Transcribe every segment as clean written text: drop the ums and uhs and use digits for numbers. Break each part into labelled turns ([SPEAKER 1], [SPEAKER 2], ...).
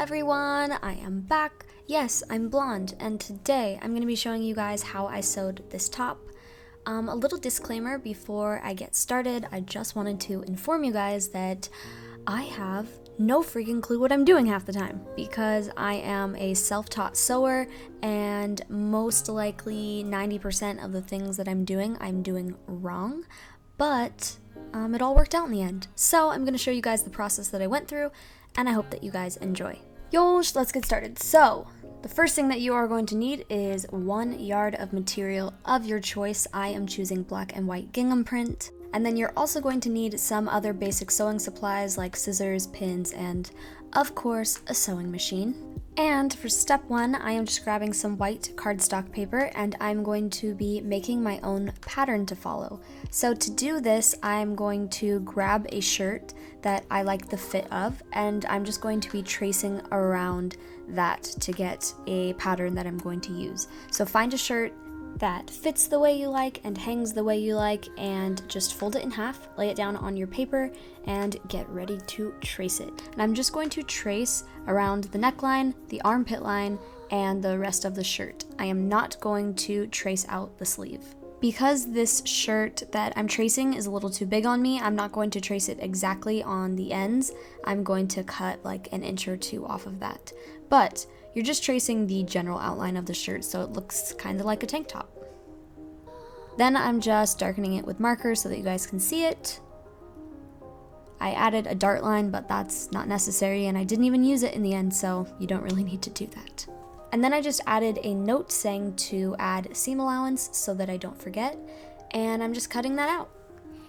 [SPEAKER 1] everyone, I am back. Yes, I'm blonde, and today I'm going to be showing you guys how I sewed this top. A little disclaimer before I get started, I just wanted to inform you guys that I have no freaking clue what I'm doing half the time because I am a self-taught sewer and most likely 90% of the things that I'm doing wrong, but it all worked out in the end. So I'm going to show you guys the process that I went through, and I hope that you guys enjoy. Yosh, let's get started. So the first thing that you are going to need is 1 yard of material of your choice. I am choosing black and white gingham print. And then you're also going to need some other basic sewing supplies like scissors, pins, and of course, a sewing machine. And for step 1, I am just grabbing some white cardstock paper and I'm going to be making my own pattern to follow. So to do this, I'm going to grab a shirt that I like the fit of, and I'm just going to be tracing around that to get a pattern that I'm going to use. So find a shirt that fits the way you like and hangs the way you like, and just fold it in half, lay it down on your paper, and get ready to trace it. And I'm just going to trace around the neckline, the armpit line, and the rest of the shirt. I am not going to trace out the sleeve. Because this shirt that I'm tracing is a little too big on me, I'm not going to trace it exactly on the ends. I'm going to cut like an inch or two off of that. But you're just tracing the general outline of the shirt so it looks kind of like a tank top. Then I'm just darkening it with markers so that you guys can see it. I added a dart line, but that's not necessary, and I didn't even use it in the end, so you don't really need to do that. And then I just added a note saying to add seam allowance so that I don't forget, and I'm just cutting that out.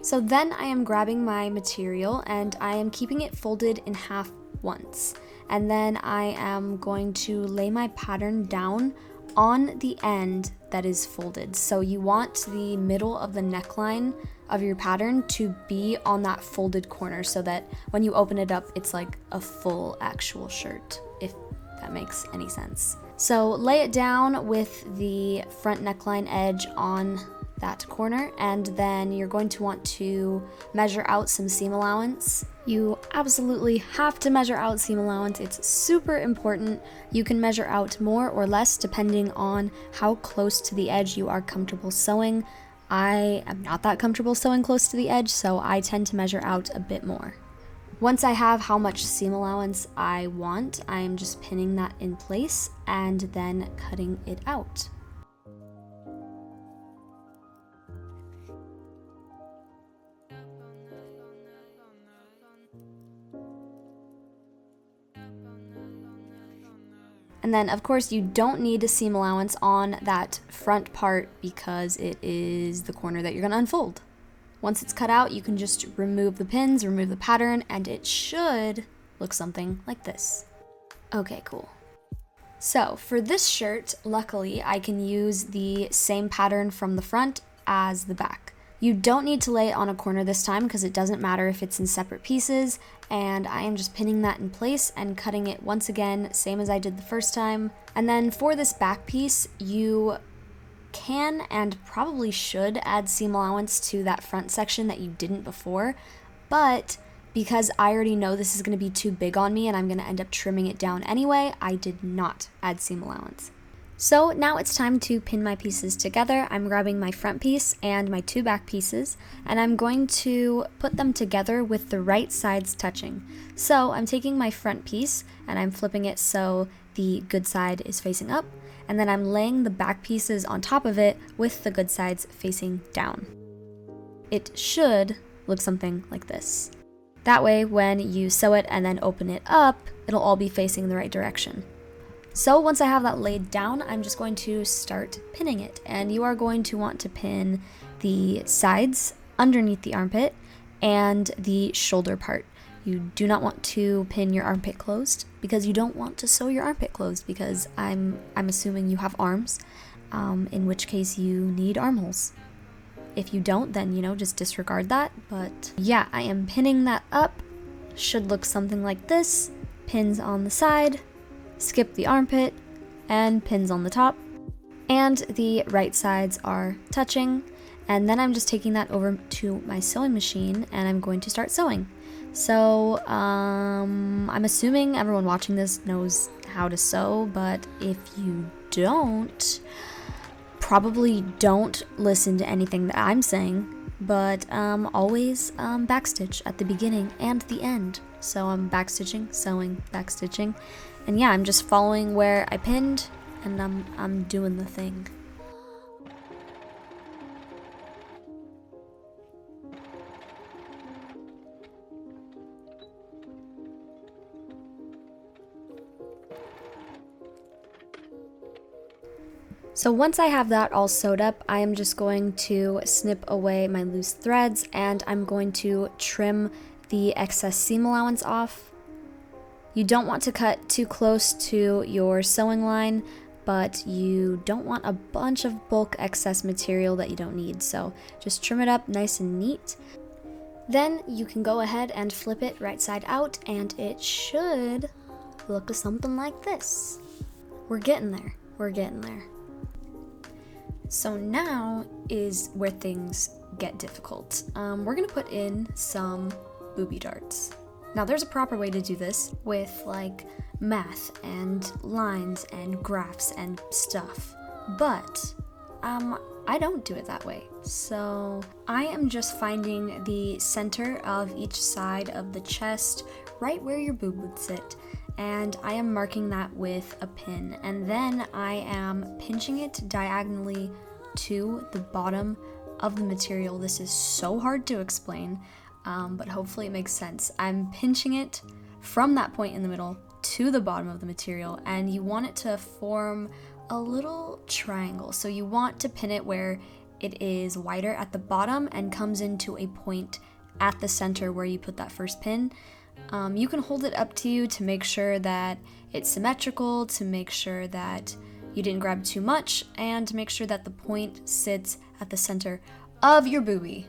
[SPEAKER 1] So then I am grabbing my material and I am keeping it folded in half once. And then I am going to lay my pattern down on the end that is folded. So you want the middle of the neckline of your pattern to be on that folded corner so that when you open it up, it's like a full actual shirt, if that makes any sense. So lay it down with the front neckline edge on that corner, and then you're going to want to measure out some seam allowance. You absolutely have to measure out seam allowance. It's super important. You can measure out more or less depending on how close to the edge you are comfortable sewing. I am not that comfortable sewing close to the edge, so I tend to measure out a bit more. Once I have how much seam allowance I want, I am just pinning that in place and then cutting it out. And then, of course, you don't need a seam allowance on that front part because it is the corner that you're going to unfold. Once it's cut out, you can just remove the pins, remove the pattern, and it should look something like this. Okay, cool. So for this shirt, luckily, I can use the same pattern from the front as the back. You don't need to lay it on a corner this time because it doesn't matter if it's in separate pieces, and I am just pinning that in place and cutting it once again, same as I did the first time. And then for this back piece, you can and probably should add seam allowance to that front section that you didn't before, but because I already know this is going to be too big on me and I'm going to end up trimming it down anyway, I did not add seam allowance. So now it's time to pin my pieces together. I'm grabbing my front piece and my 2 back pieces, and I'm going to put them together with the right sides touching. So I'm taking my front piece and I'm flipping it so the good side is facing up, and then I'm laying the back pieces on top of it with the good sides facing down. It should look something like this. That way, when you sew it and then open it up, it'll all be facing the right direction. So once I have that laid down, I'm just going to start pinning it. And you are going to want to pin the sides underneath the armpit and the shoulder part. You do not want to pin your armpit closed because you don't want to sew your armpit closed because I'm assuming you have arms, in which case you need armholes. If you don't, then, just disregard that. But yeah, I am pinning that up. Should look something like this. Pins on the side. Skip the armpit, and pins on the top, and the right sides are touching, and then I'm just taking that over to my sewing machine and I'm going to start sewing. So I'm assuming everyone watching this knows how to sew, but if you don't, probably don't listen to anything that I'm saying, but always backstitch at the beginning and the end. So I'm backstitching, sewing, backstitching, and yeah, I'm just following where I pinned, and I'm doing the thing. So once I have that all sewed up, I am just going to snip away my loose threads, and I'm going to trim the excess seam allowance off. You don't want to cut too close to your sewing line, but you don't want a bunch of bulk excess material that you don't need, so just trim it up nice and neat. Then you can go ahead and flip it right side out, and it should look something like this. We're getting there. We're getting there. So now is where things get difficult. We're gonna put in some booby darts. Now there's a proper way to do this with like math and lines and graphs and stuff, but I don't do it that way. So I am just finding the center of each side of the chest, right where your boob would sit, and I am marking that with a pin, and then I am pinching it diagonally to the bottom of the material. This is so hard to explain, but hopefully it makes sense. I'm pinching it from that point in the middle to the bottom of the material, and you want it to form a little triangle. So you want to pin it where it is wider at the bottom and comes into a point at the center where you put that first pin. You can hold it up to you to make sure that it's symmetrical, to make sure that you didn't grab too much, and to make sure that the point sits at the center of your boobie.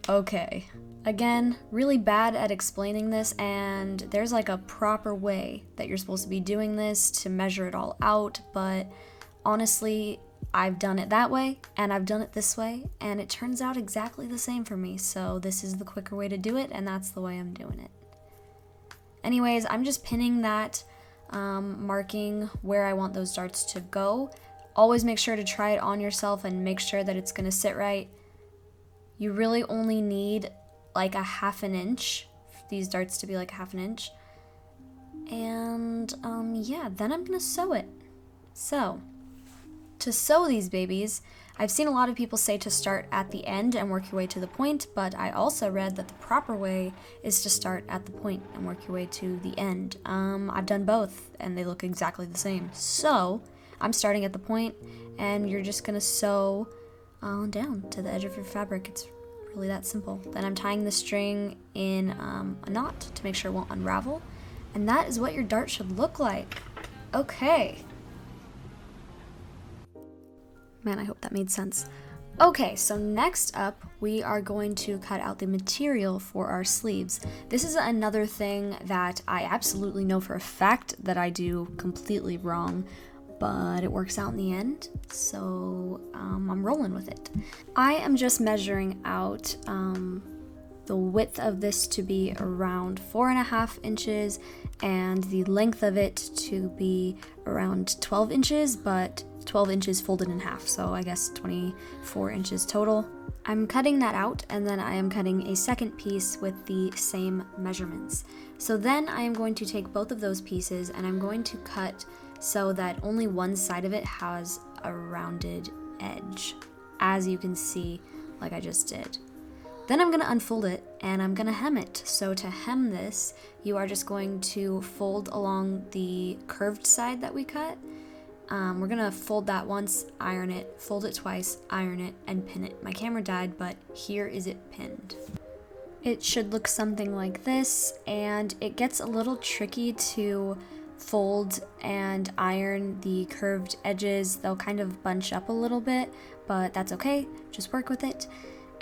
[SPEAKER 1] Okay. Again, really bad at explaining this, and there's like a proper way that you're supposed to be doing this to measure it all out, but honestly, I've done it that way, and I've done it this way, and it turns out exactly the same for me, so this is the quicker way to do it, and that's the way I'm doing it. Anyways, I'm just pinning that, marking where I want those darts to go. Always make sure to try it on yourself and make sure that it's gonna sit right. You really only need like a ½ inch for these darts to be like ½ inch. And yeah, then I'm gonna sew it. So, to sew these babies, I've seen a lot of people say to start at the end and work your way to the point, but I also read that the proper way is to start at the point and work your way to the end. I've done both, and they look exactly the same. So, I'm starting at the point, and you're just gonna sew down to the edge of your fabric. It's really that simple. Then I'm tying the string in a knot to make sure it won't unravel, and that is what your dart should look like. Okay. Man, I hope that made sense. Okay, so next up, we are going to cut out the material for our sleeves. This is another thing that I absolutely know for a fact that I do completely wrong, but it works out in the end, so I'm rolling with it. I am just measuring out the width of this to be around 4.5 inches and the length of it to be around 12 inches, but 12 inches folded in half, so I guess 24 inches total. I'm cutting that out, and then I am cutting a second piece with the same measurements. So then I am going to take both of those pieces and I'm going to cut so that only one side of it has a rounded edge, as you can see like I just did. Then I'm gonna unfold it and I'm gonna hem it. So to hem this, you are just going to fold along the curved side that we cut. We're gonna fold that once, iron it, fold it twice, iron it, and pin it. My camera died, but here is it pinned. It should look something like this, and it gets a little tricky to fold and iron the curved edges. They'll kind of bunch up a little bit, but that's okay, just work with it.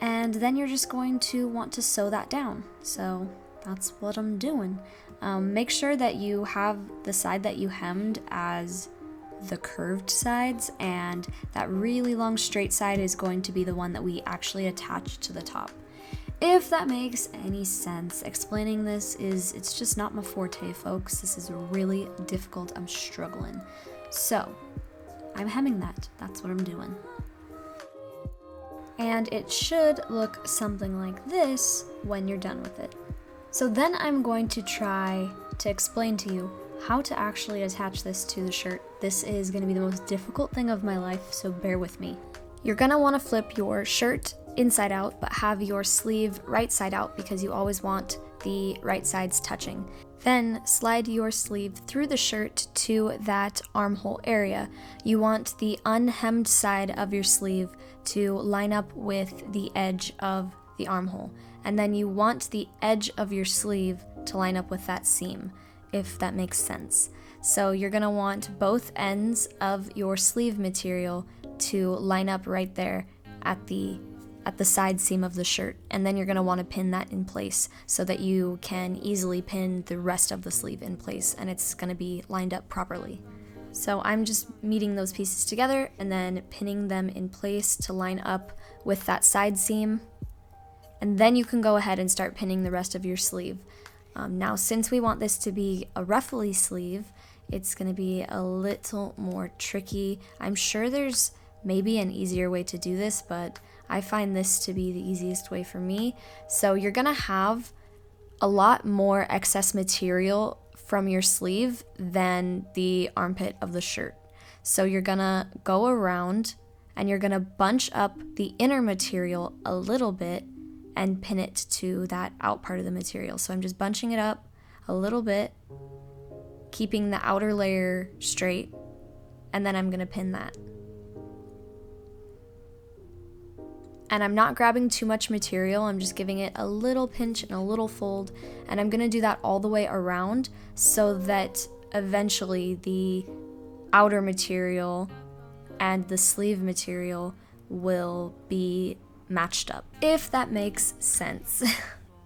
[SPEAKER 1] And then you're just going to want to sew that down. So that's what I'm doing. Make sure that you have the side that you hemmed as the curved sides, and that really long straight side is going to be the one that we actually attach to the top. If that makes any sense. Explaining this it's just not my forte, folks. This is really difficult. I'm struggling. So, I'm hemming that. That's what I'm doing. And it should look something like this when you're done with it. So then I'm going to try to explain to you how to actually attach this to the shirt. This is going to be the most difficult thing of my life, so bear with me. You're going to want to flip your shirt inside out, but have your sleeve right side out because you always want the right sides touching. Then slide your sleeve through the shirt to that armhole area. You want the unhemmed side of your sleeve to line up with the edge of the armhole. And then you want the edge of your sleeve to line up with that seam, if that makes sense. So you're gonna want both ends of your sleeve material to line up right there at the side seam of the shirt, and then you're going to want to pin that in place so that you can easily pin the rest of the sleeve in place and it's going to be lined up properly. So I'm just meeting those pieces together and then pinning them in place to line up with that side seam, and then you can go ahead and start pinning the rest of your sleeve. Now, since we want this to be a ruffly sleeve, it's going to be a little more tricky. I'm sure there's maybe an easier way to do this, but I find this to be the easiest way for me. So you're gonna have a lot more excess material from your sleeve than the armpit of the shirt. So you're gonna go around and you're gonna bunch up the inner material a little bit and pin it to that out part of the material. So I'm just bunching it up a little bit, keeping the outer layer straight, and then I'm gonna pin that. And I'm not grabbing too much material, I'm just giving it a little pinch and a little fold, and I'm gonna do that all the way around so that eventually the outer material and the sleeve material will be matched up, if that makes sense.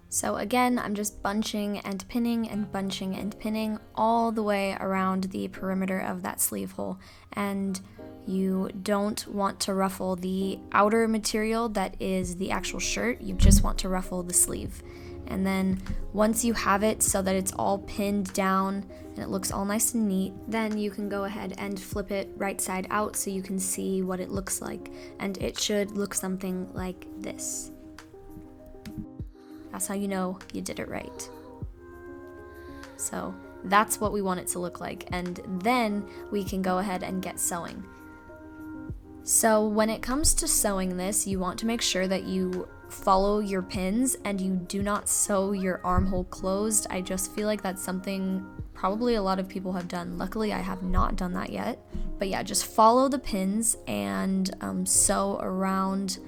[SPEAKER 1] So again, I'm just bunching and pinning and bunching and pinning all the way around the perimeter of that sleeve hole, and you don't want to ruffle the outer material that is the actual shirt, you just want to ruffle the sleeve. And then once you have it so that it's all pinned down and it looks all nice and neat, then you can go ahead and flip it right side out so you can see what it looks like. And it should look something like this. That's how you know you did it right. So that's what we want it to look like, and then we can go ahead and get sewing. So when it comes to sewing this, you want to make sure that you follow your pins and you do not sew your armhole closed. I just feel like that's something probably a lot of people have done. Luckily, I have not done that yet. But yeah, just follow the pins and sew around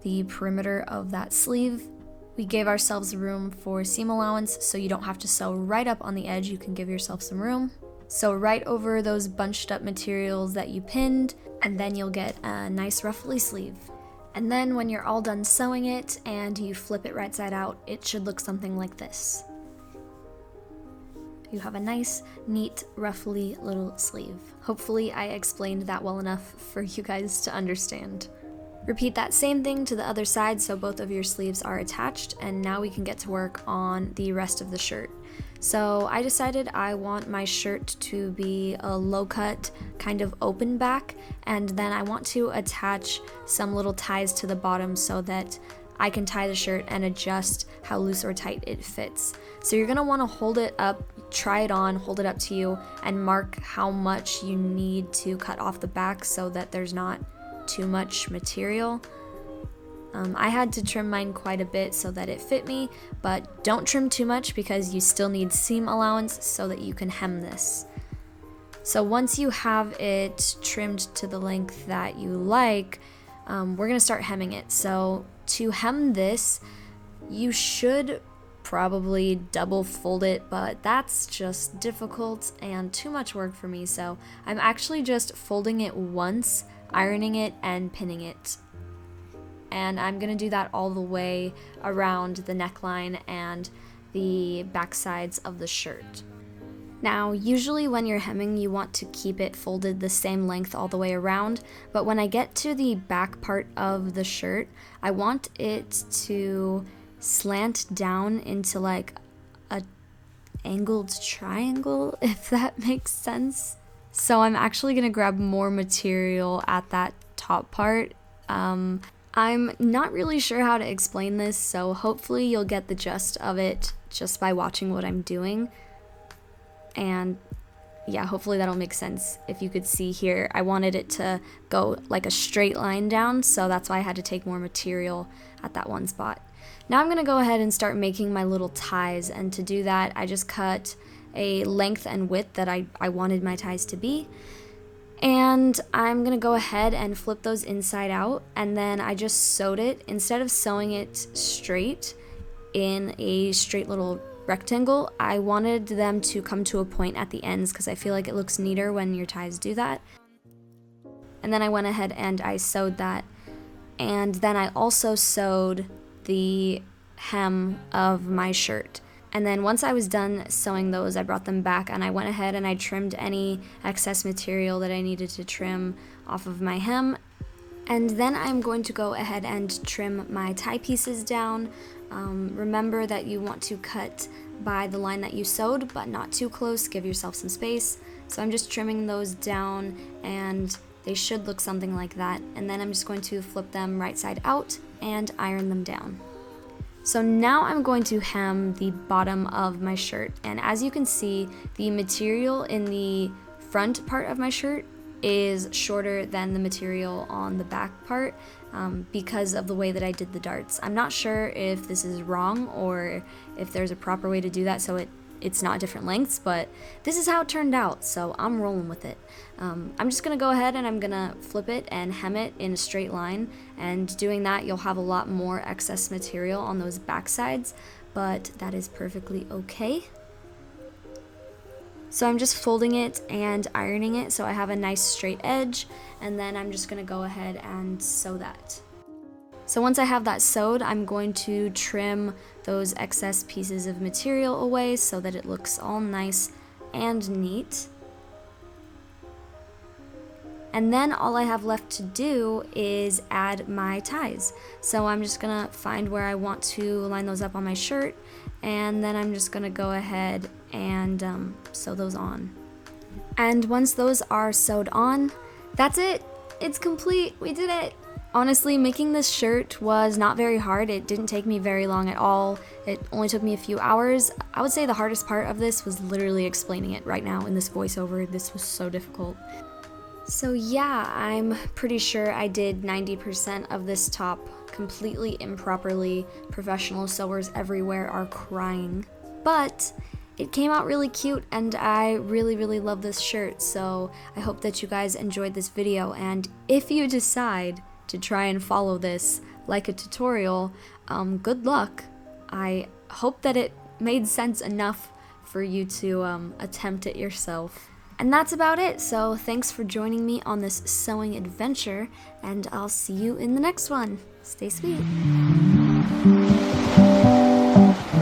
[SPEAKER 1] the perimeter of that sleeve. We gave ourselves room for seam allowance, so you don't have to sew right up on the edge. You can give yourself some room. Sew right over those bunched up materials that you pinned, and then you'll get a nice ruffly sleeve. And then when you're all done sewing it and you flip it right side out, it should look something like this. You have a nice, neat, ruffly little sleeve. Hopefully I explained that well enough for you guys to understand. Repeat that same thing to the other side so both of your sleeves are attached, and now we can get to work on the rest of the shirt. So I decided I want my shirt to be a low cut, kind of open back, and then I want to attach some little ties to the bottom so that I can tie the shirt and adjust how loose or tight it fits. So you're gonna wanna hold it up, try it on, hold it up to you, and mark how much you need to cut off the back so that there's not too much material. I had to trim mine quite a bit so that it fit me, but don't trim too much because you still need seam allowance so that you can hem this. So once you have it trimmed to the length that you like, we're gonna start hemming it. So to hem this, you should probably double fold it, but that's just difficult and too much work for me, so I'm actually just folding it once, ironing it, and pinning it. And I'm gonna do that all the way around the neckline and the back sides of the shirt. Now, usually when you're hemming, you want to keep it folded the same length all the way around, but when I get to the back part of the shirt, I want it to slant down into like a angled triangle, if that makes sense. So I'm actually gonna grab more material at that top part. I'm not really sure how to explain this, so hopefully you'll get the gist of it just by watching what I'm doing. And yeah, hopefully that'll make sense. If you could see here, I wanted it to go like a straight line down, so that's why I had to take more material at that one spot. Now I'm gonna go ahead and start making my little ties, and to do that, I just cut a length and width that I wanted my ties to be. And I'm gonna go ahead and flip those inside out, and then I just sewed it. Instead of sewing it straight in a straight little rectangle, I wanted them to come to a point at the ends because I feel like it looks neater when your ties do that. And then I went ahead and I sewed that, and then I also sewed the hem of my shirt. And then once I was done sewing those, I brought them back and I went ahead and I trimmed any excess material that I needed to trim off of my hem. And then I'm going to go ahead and trim my tie pieces down. Remember that you want to cut by the line that you sewed, but not too close, give yourself some space. So I'm just trimming those down, and they should look something like that. And then I'm just going to flip them right side out and iron them down. So now I'm going to hem the bottom of my shirt, and as you can see, the material in the front part of my shirt is shorter than the material on the back part because of the way that I did the darts. I'm not sure if this is wrong or if there's a proper way to do that so it's not different lengths, but this is how it turned out, so I'm rolling with it. I'm just gonna go ahead and I'm gonna flip it and hem it in a straight line, and doing that you'll have a lot more excess material on those back sides, but that is perfectly okay. So I'm just folding it and ironing it so I have a nice straight edge, and then I'm just gonna go ahead and sew that. So once I have that sewed, I'm going to trim those excess pieces of material away so that it looks all nice and neat. And then all I have left to do is add my ties. So I'm just gonna find where I want to line those up on my shirt, and then I'm just gonna go ahead and sew those on. And once those are sewed on, that's it. It's complete. We did it. Honestly, making this shirt was not very hard. It didn't take me very long at all. It only took me a few hours. I would say the hardest part of this was literally explaining it right now in this voiceover. This was so difficult. So yeah, I'm pretty sure I did 90% of this top completely improperly. Professional sewers everywhere are crying. But it came out really cute, and I really love this shirt, so I hope that you guys enjoyed this video. And if you decide to try and follow this like a tutorial, good luck. I hope that it made sense enough for you to attempt it yourself. And that's about it, so thanks for joining me on this sewing adventure, and I'll see you in the next one. Stay sweet.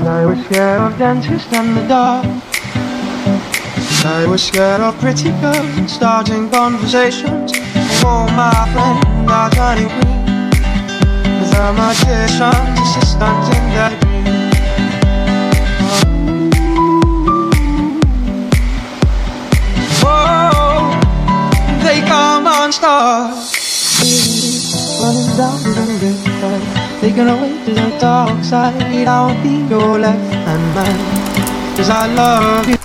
[SPEAKER 2] I was scared of dentists and the dark. I was scared of pretty girls and starting conversations. Oh, my friend, our Johnny Green was a magician's assistant in that dream. Oh, they come on stars, running down the river, taking away to the dark side. I'll be your left hand man, 'cause I love you.